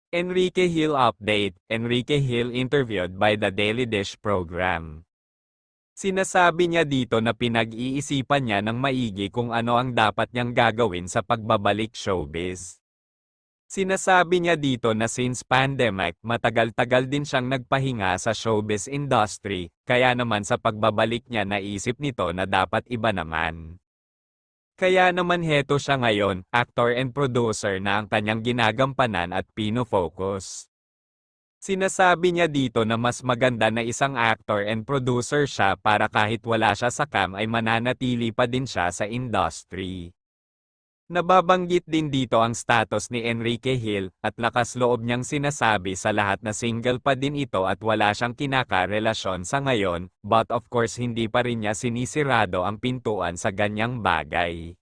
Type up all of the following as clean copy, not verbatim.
Enrique Hill Update. Enrique Hill interviewed by the Daily Dish program. Sinasabi niya dito na pinag-iisipan niya ng maigi kung ano ang dapat niyang gagawin sa pagbabalik showbiz. Sinasabi niya dito na since pandemic, matagal-tagal din siyang nagpahinga sa showbiz industry, kaya naman sa pagbabalik niya naisip nito na dapat iba naman. Kaya naman heto siya ngayon, actor and producer na ang kanyang ginagampanan at pino-focus. Sinasabi niya dito na mas maganda na isang actor and producer siya para kahit wala siya sa cam ay mananatili pa din siya sa industry. Nababanggit din dito ang status ni Enrique Hill at lakas loob niyang sinasabi sa lahat na single pa din ito at wala siyang kinakarelasyon sa ngayon, but of course hindi pa rin niya sinisirado ang pintuan sa ganyang bagay.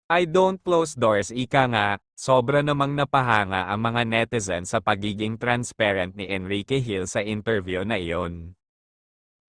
I don't close doors, ika nga, sobra namang napahanga ang mga netizen sa pagiging transparent ni Enrique Hill sa interview na iyon.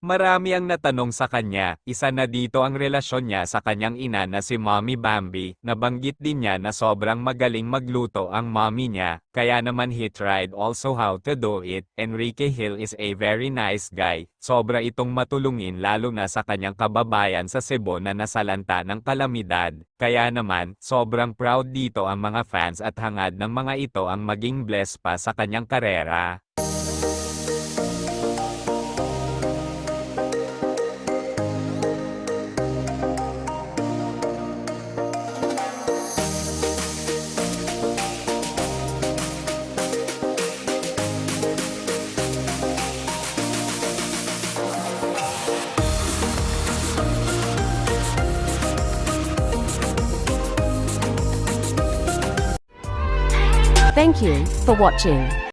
Marami ang natanong sa kanya, isa na dito ang relasyon niya sa kanyang ina na si Mommy Bambi, nabanggit din niya na sobrang magaling magluto ang mommy niya, kaya naman he tried also how to do it. Enrique Hill is a very nice guy, sobra itong matulungin lalo na sa kanyang kababayan sa Cebu na nasalanta ng kalamidad, kaya naman, sobrang proud dito ang mga fans at hangad ng mga ito ang maging blessed pa sa kanyang karera. Thank you for watching.